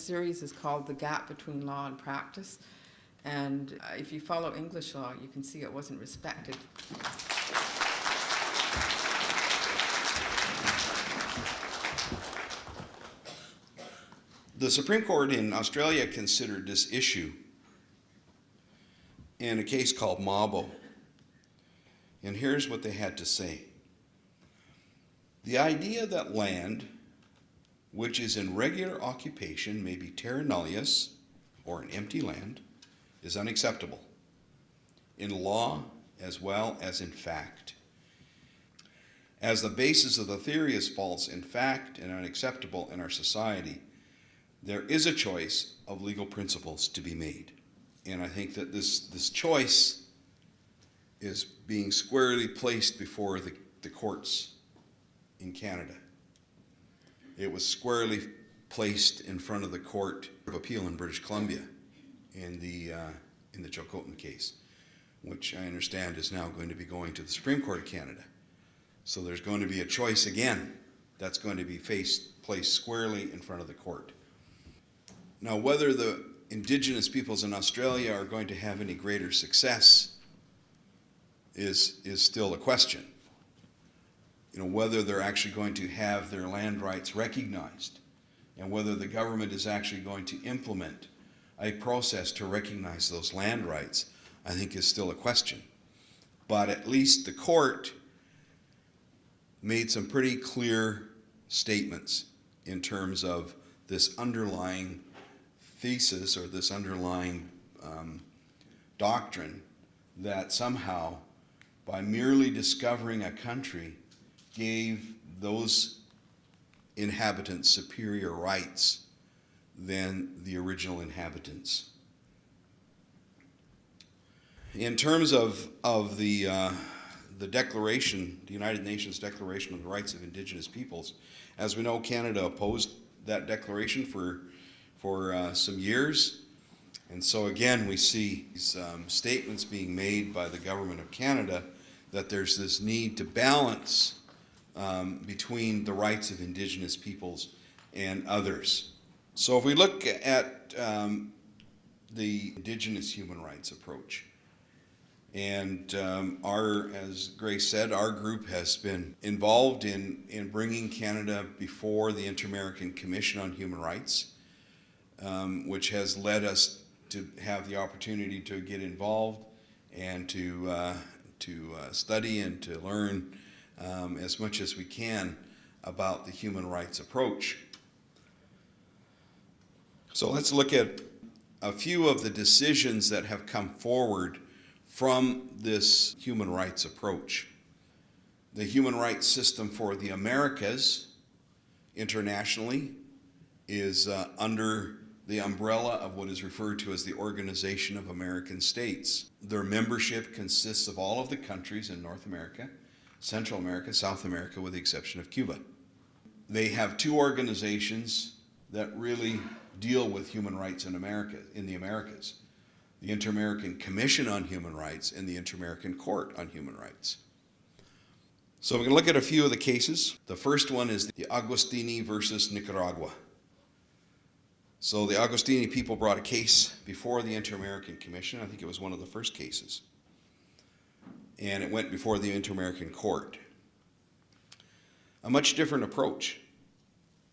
series is called The Gap Between Law and Practice. And if you follow English law, you can see it wasn't respected. The Supreme Court in Australia considered this issue in a case called Mabo. And here's what they had to say. The idea that land, which is in regular occupation, may be terra nullius, or an empty land, is unacceptable in law as well as in fact. As the basis of the theory is false in fact and unacceptable in our society, there is a choice of legal principles to be made. And I think that this choice is being squarely placed before the courts in Canada. It was squarely placed in front of the Court of Appeal in British Columbia in the Hul'qumi'num case, which I understand is now going to be going to the Supreme Court of Canada. So there's going to be a choice again that's going to be placed squarely in front of the court. Now, whether the Indigenous peoples in Australia are going to have any greater success is still a question. You know, whether they're actually going to have their land rights recognized and whether the government is actually going to implement a process to recognize those land rights, I think is still a question. But at least the court made some pretty clear statements in terms of this underlying thesis or this underlying doctrine that somehow by merely discovering a country gave those inhabitants superior rights than the original inhabitants. In terms of the Declaration, the United Nations Declaration on the Rights of Indigenous Peoples, as we know, Canada opposed that declaration for some years. And so again, we see these statements being made by the Government of Canada that there's this need to balance between the rights of Indigenous peoples and others. So if we look at the Indigenous human rights approach, and as Grace said, our group has been involved in bringing Canada before the Inter-American Commission on Human Rights, which has led us to have the opportunity to get involved and to study and to learn as much as we can about the human rights approach. So let's look at a few of the decisions that have come forward from this human rights approach. The human rights system for the Americas internationally is under the umbrella of what is referred to as the Organization of American States. Their membership consists of all of the countries in North America, Central America, South America, with the exception of Cuba. They have two organizations that really deal with human rights in the Americas. The Inter-American Commission on Human Rights and the Inter-American Court on Human Rights. So we're going to look at a few of the cases. The first one is the Agustini versus Nicaragua. So the Agustini people brought a case before the Inter-American Commission. I think it was one of the first cases. And it went before the Inter-American Court. A much different approach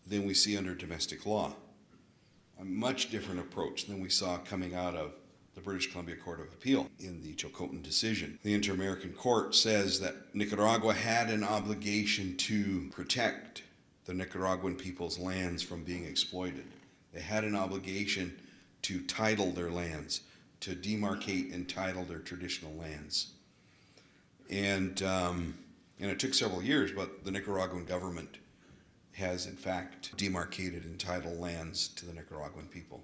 than we see under domestic law. A much different approach than we saw coming out of the British Columbia Court of Appeal in the Hul'qumi'num decision. The Inter-American Court says that Nicaragua had an obligation to protect the Nicaraguan people's lands from being exploited. They had an obligation to title their lands, to demarcate and title their traditional lands. And it took several years, but the Nicaraguan government has in fact demarcated and titled lands to the Nicaraguan people.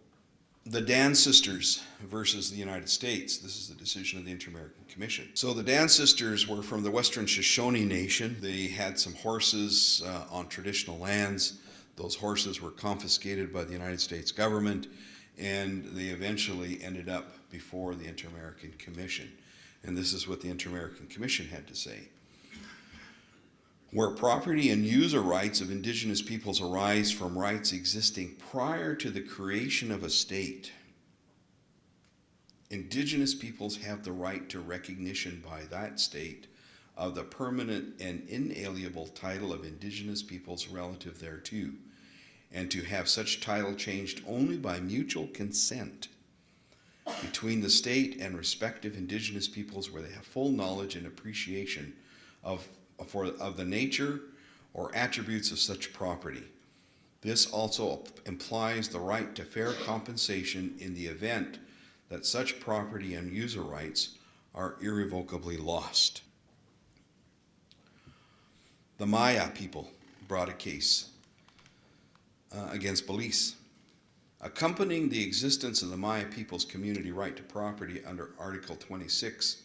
The Dan sisters versus the United States. This is the decision of the Inter-American Commission. So the Dan sisters were from the Western Shoshone Nation. They had some horses on traditional lands. Those horses were confiscated by the United States government, and they eventually ended up before the Inter-American Commission. And this is what the Inter-American Commission had to say. where property and user rights of Indigenous peoples arise from rights existing prior to the creation of a state. Indigenous peoples have the right to recognition by that state of the permanent and inalienable title of Indigenous peoples relative thereto, and to have such title changed only by mutual consent between the state and respective Indigenous peoples, where they have full knowledge and appreciation of the nature or attributes of such property. This also implies the right to fair compensation in the event that such property and user rights are irrevocably lost. The Maya people brought a case against Belize, accompanying the existence of the Maya people's community right to property under Article 26.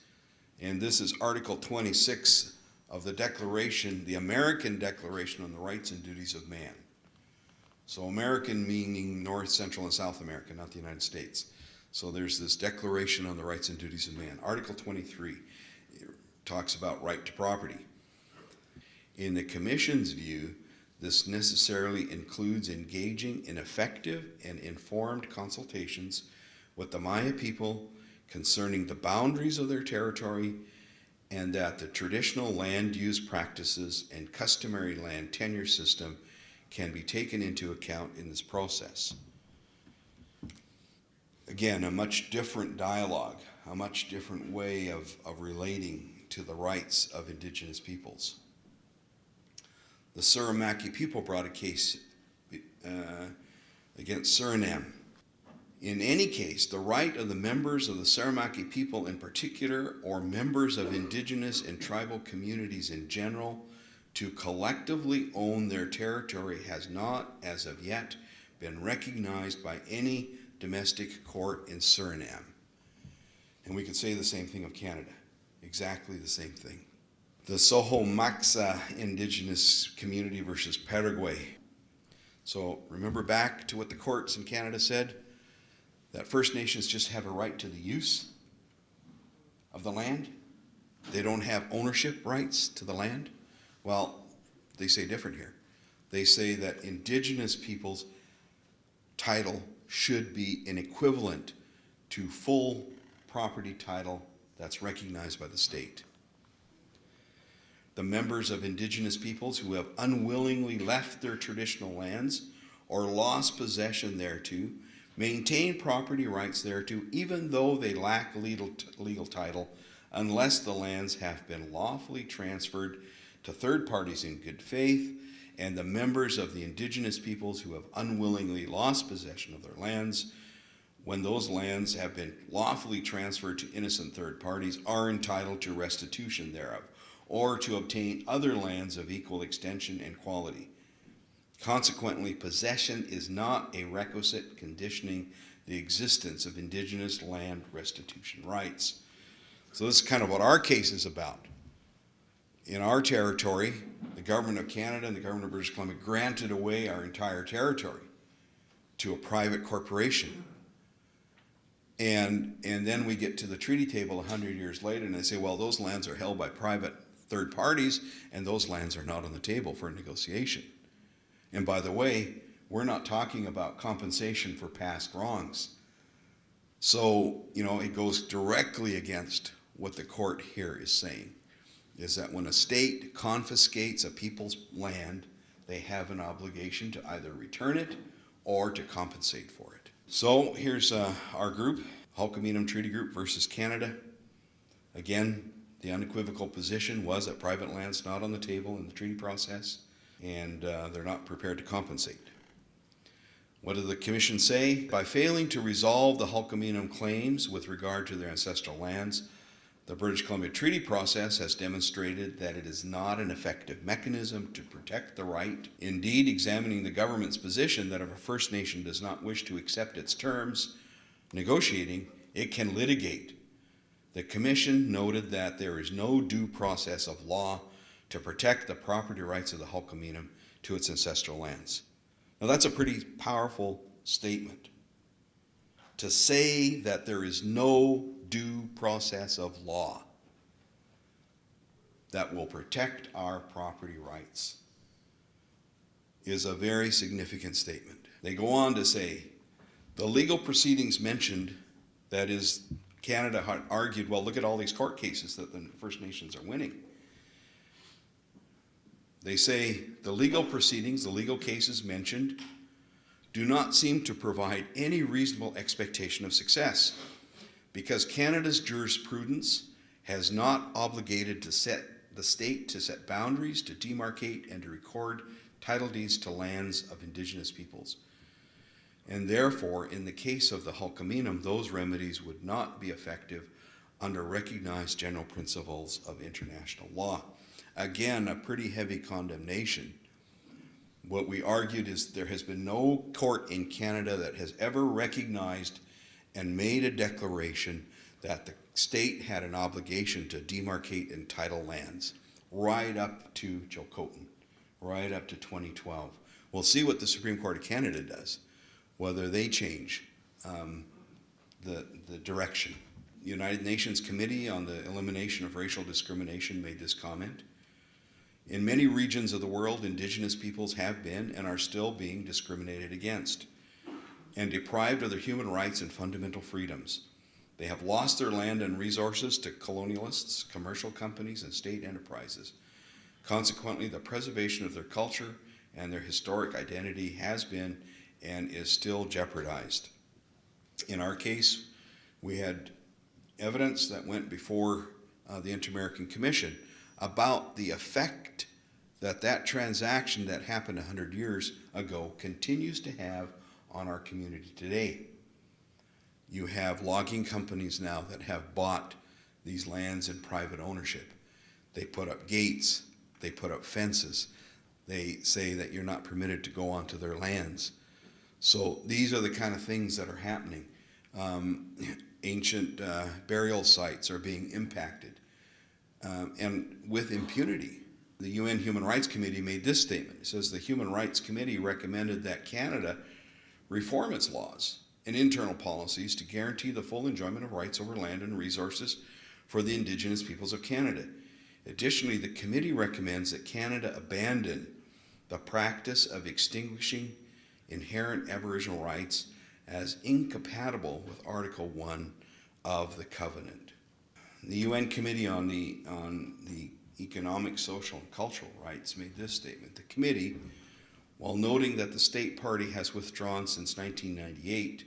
And this is Article 26 of the Declaration, the American Declaration on the Rights and Duties of Man. So American meaning North, Central, and South America, not the United States. So there's this Declaration on the Rights and Duties of Man. Article 23 talks about right to property. In the Commission's view, this necessarily includes engaging in effective and informed consultations with the Maya people concerning the boundaries of their territory, and that the traditional land use practices and customary land tenure system can be taken into account in this process. Again, a much different dialogue, a much different way of relating to the rights of Indigenous peoples. The Surimaki people brought a case against Suriname. In any case, the right of the members of the Surimaki people in particular, or members of Indigenous and tribal communities in general, to collectively own their territory has not, as of yet, been recognized by any domestic court in Suriname. And we could say the same thing of Canada, exactly the same thing. The Soho-Maxa Indigenous community versus Paraguay. So remember back to what the courts in Canada said? That First Nations just have a right to the use of the land. They don't have ownership rights to the land. Well, they say different here. They say that Indigenous people's title should be an equivalent to full property title that's recognized by the state. The members of Indigenous peoples who have unwillingly left their traditional lands or lost possession thereto maintain property rights thereto, even though they lack legal title, unless the lands have been lawfully transferred to third parties in good faith, and the members of the Indigenous peoples who have unwillingly lost possession of their lands, when those lands have been lawfully transferred to innocent third parties, are entitled to restitution thereof, or to obtain other lands of equal extension and quality. Consequently, possession is not a requisite conditioning the existence of Indigenous land restitution rights. So this is kind of what our case is about. In our territory, the Government of Canada and the Government of British Columbia granted away our entire territory to a private corporation. And then we get to the treaty table 100 years later and they say, well, those lands are held by private third parties and those lands are not on the table for negotiation. And by the way, we're not talking about compensation for past wrongs. So, it goes directly against what the court here is saying, is that when a state confiscates a people's land, they have an obligation to either return it or to compensate for it. So here's our group, Hul'qumi'num Treaty Group versus Canada. Again, the unequivocal position was that private land's not on the table in the treaty process, and they're not prepared to compensate. What did the Commission say? By failing to resolve the Hul'qumi'num claims with regard to their ancestral lands, the British Columbia treaty process has demonstrated that it is not an effective mechanism to protect the right. Indeed, examining the government's position that if a First Nation does not wish to accept its terms, negotiating, it can litigate. The Commission noted that there is no due process of law to protect the property rights of the Hul'qumi'num to its ancestral lands. Now that's a pretty powerful statement. To say that there is no due process of law. that will protect our property rights is a very significant statement. They go on to say, the legal proceedings mentioned, that is, Canada had argued, well, look at all these court cases that the First Nations are winning. They say the legal proceedings, the legal cases mentioned, do not seem to provide any reasonable expectation of success because Canada's jurisprudence has not obligated the state to set boundaries, to demarcate, and to record title deeds to lands of Indigenous peoples. And therefore, in the case of the Hul'qumi'num, those remedies would not be effective under recognized general principles of international law. Again, a pretty heavy condemnation. What we argued is there has been no court in Canada that has ever recognized and made a declaration that the state had an obligation to demarcate and title lands, right up to Chilcotin, right up to 2012. We'll see what the Supreme Court of Canada does, whether they change the direction. The United Nations Committee on the Elimination of Racial Discrimination made this comment. In many regions of the world, Indigenous peoples have been and are still being discriminated against and deprived of their human rights and fundamental freedoms. They have lost their land and resources to colonialists, commercial companies, and state enterprises. Consequently, the preservation of their culture and their historic identity has been and is still jeopardized. In our case, we had evidence that went before the Inter-American Commission about the effect that that transaction that happened 100 years ago continues to have on our community today. You have logging companies now that have bought these lands in private ownership. They put up gates, they put up fences, they say that you're not permitted to go onto their lands. So these are the kind of things that are happening. Ancient burial sites are being impacted. And with impunity. The UN Human Rights Committee made this statement. It says the Human Rights Committee recommended that Canada reform its laws and internal policies to guarantee the full enjoyment of rights over land and resources for the Indigenous peoples of Canada. Additionally, the committee recommends that Canada abandon the practice of extinguishing inherent Aboriginal rights as incompatible with Article 1 of the Covenant. The UN Committee on the Economic, Social, and Cultural Rights made this statement. The committee, while noting that the state party has withdrawn since 1998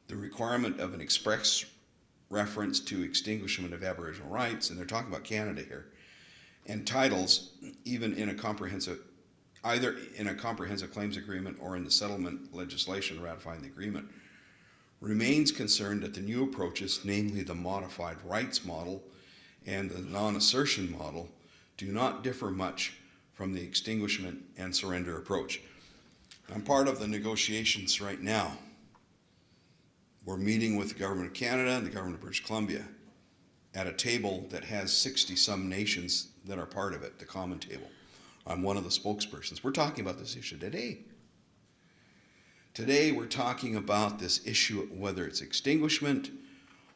the requirement of an express reference to extinguishment of Aboriginal rights, and they're talking about Canada here, and titles, either in a comprehensive claims agreement or in the settlement legislation ratifying the agreement, remains concerned that the new approaches, namely the modified rights model and the non-assertion model, do not differ much from the extinguishment and surrender approach. I'm part of the negotiations right now. We're meeting with the Government of Canada and the Government of British Columbia at a table that has 60-some nations that are part of it, the common table. I'm one of the spokespersons. We're talking about this issue today. Today we're talking about this issue, whether it's extinguishment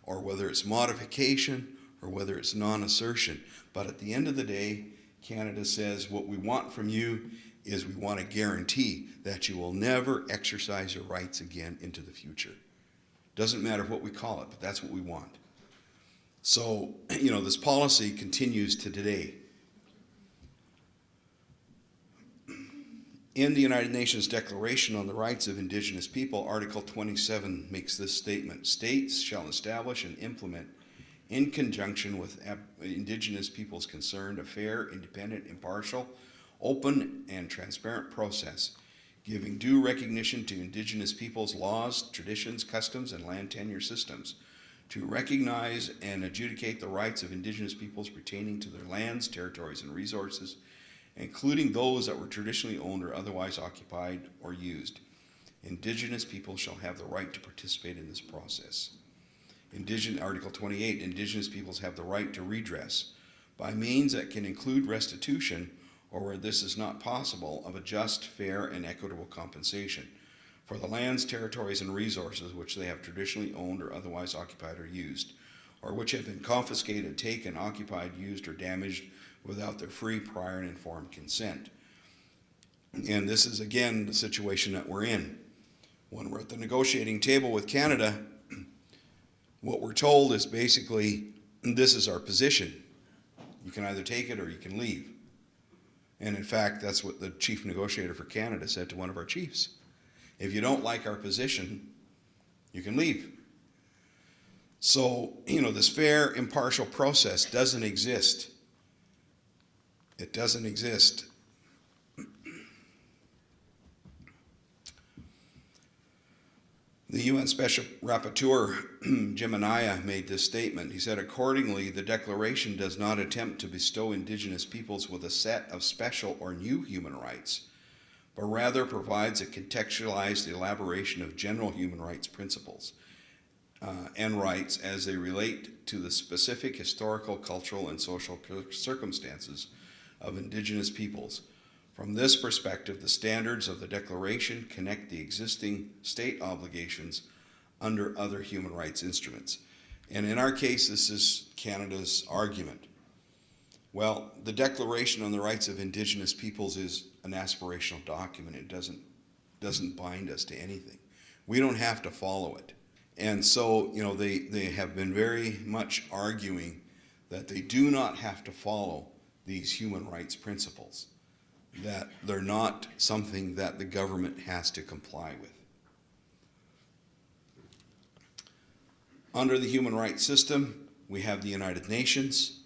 or whether it's modification or whether it's non-assertion. But at the end of the day, Canada says what we want from you is we want to guarantee that you will never exercise your rights again into the future. Doesn't matter what we call it, but that's what we want. So, this policy continues to today. In the United Nations Declaration on the Rights of Indigenous People, Article 27 makes this statement: states shall establish and implement, in conjunction with Indigenous peoples concerned, a fair, independent, impartial, open, and transparent process, giving due recognition to Indigenous peoples' laws, traditions, customs, and land tenure systems, to recognize and adjudicate the rights of Indigenous peoples pertaining to their lands, territories, and resources, including those that were traditionally owned or otherwise occupied or used. Indigenous people shall have the right to participate in this process. Article 28, Indigenous peoples have the right to redress by means that can include restitution, or where this is not possible, of a just, fair, and equitable compensation for the lands, territories, and resources which they have traditionally owned or otherwise occupied or used, or which have been confiscated, taken, occupied, used, or damaged without their free, prior, and informed consent. And this is, again, the situation that we're in. When we're at the negotiating table with Canada, what we're told is basically, this is our position. You can either take it or you can leave. And in fact, that's what the chief negotiator for Canada said to one of our chiefs. If you don't like our position, you can leave. So, this fair, impartial process doesn't exist. It doesn't exist. The UN Special Rapporteur, Jim Anaya, made this statement. He said, accordingly, the declaration does not attempt to bestow Indigenous peoples with a set of special or new human rights, but rather provides a contextualized elaboration of general human rights principles and rights as they relate to the specific historical, cultural, and social circumstances of Indigenous peoples. From this perspective, the standards of the Declaration connect the existing state obligations under other human rights instruments. And in our case, this is Canada's argument. Well, the Declaration on the Rights of Indigenous Peoples is an aspirational document. It doesn't bind us to anything. We don't have to follow it. And so, they have been very much arguing that they do not have to follow these human rights principles, that they're not something that the government has to comply with. Under the human rights system, we have the United Nations,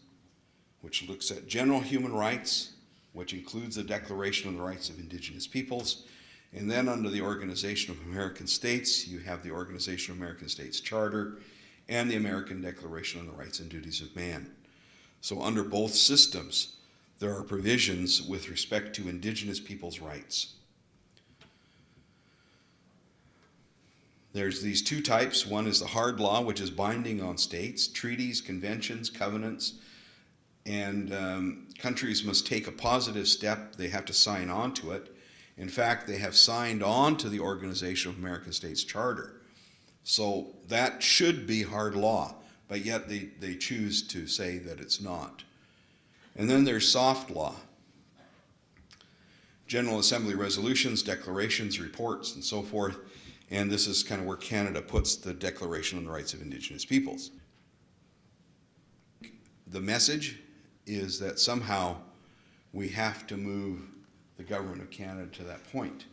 which looks at general human rights, which includes the Declaration on the Rights of Indigenous Peoples. And then under the Organization of American States, you have the Organization of American States Charter and the American Declaration on the Rights and Duties of Man. So under both systems, there are provisions with respect to Indigenous peoples' rights. There's these two types. One is the hard law, which is binding on states, treaties, conventions, covenants, and countries must take a positive step. They have to sign on to it. In fact, they have signed on to the Organization of American States Charter. So that should be hard law, but yet they choose to say that it's not. And then there's soft law. General Assembly resolutions, declarations, reports, and so forth. And this is kind of where Canada puts the Declaration on the Rights of Indigenous Peoples. The message is that somehow we have to move the government of Canada to that point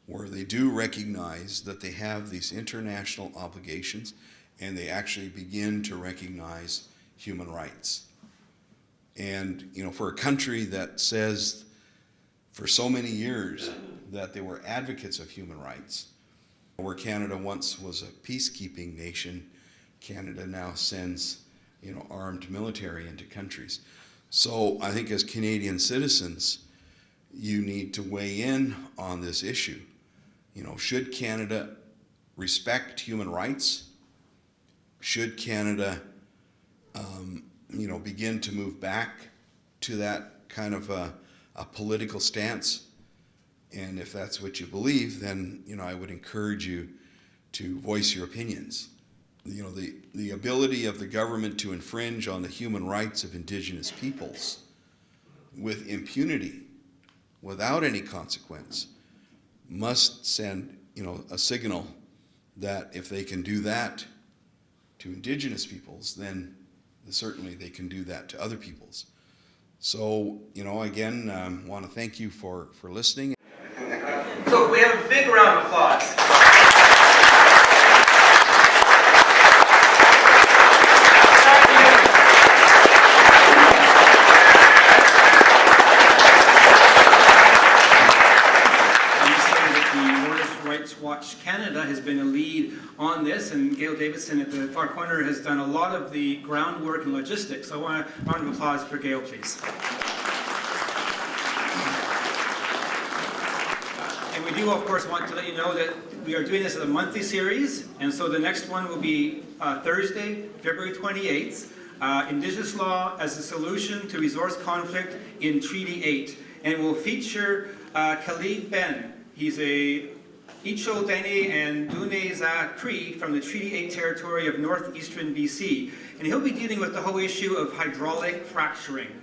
where they do recognize that they have these international obligations and they actually begin to recognize human rights. And, for a country that says for so many years that they were advocates of human rights, where Canada once was a peacekeeping nation, Canada now sends, armed military into countries. So I think as Canadian citizens, you need to weigh in on this issue. Should Canada respect human rights? Should Canada, begin to move back to that kind of a political stance? And if that's what you believe, then, I would encourage you to voice your opinions. The ability of the government to infringe on the human rights of Indigenous peoples with impunity, without any consequence, must send, a signal that if they can do that to Indigenous peoples, then certainly they can do that to other peoples. So, again, want to thank you for listening. So we have a big round of applause. Watch Canada has been a lead on this, and Gail Davidson at the far corner has done a lot of the groundwork and logistics. So I want a round of applause for Gail, please. And we do, of course, want to let you know that we are doing this as a monthly series, and so the next one will be Thursday, February 28th, Indigenous Law as a Solution to Resource Conflict in Treaty 8. And it will feature Khalid Ben. He's a Icho Dene and Duneza Cree from the Treaty 8 territory of northeastern BC. And he'll be dealing with the whole issue of hydraulic fracturing.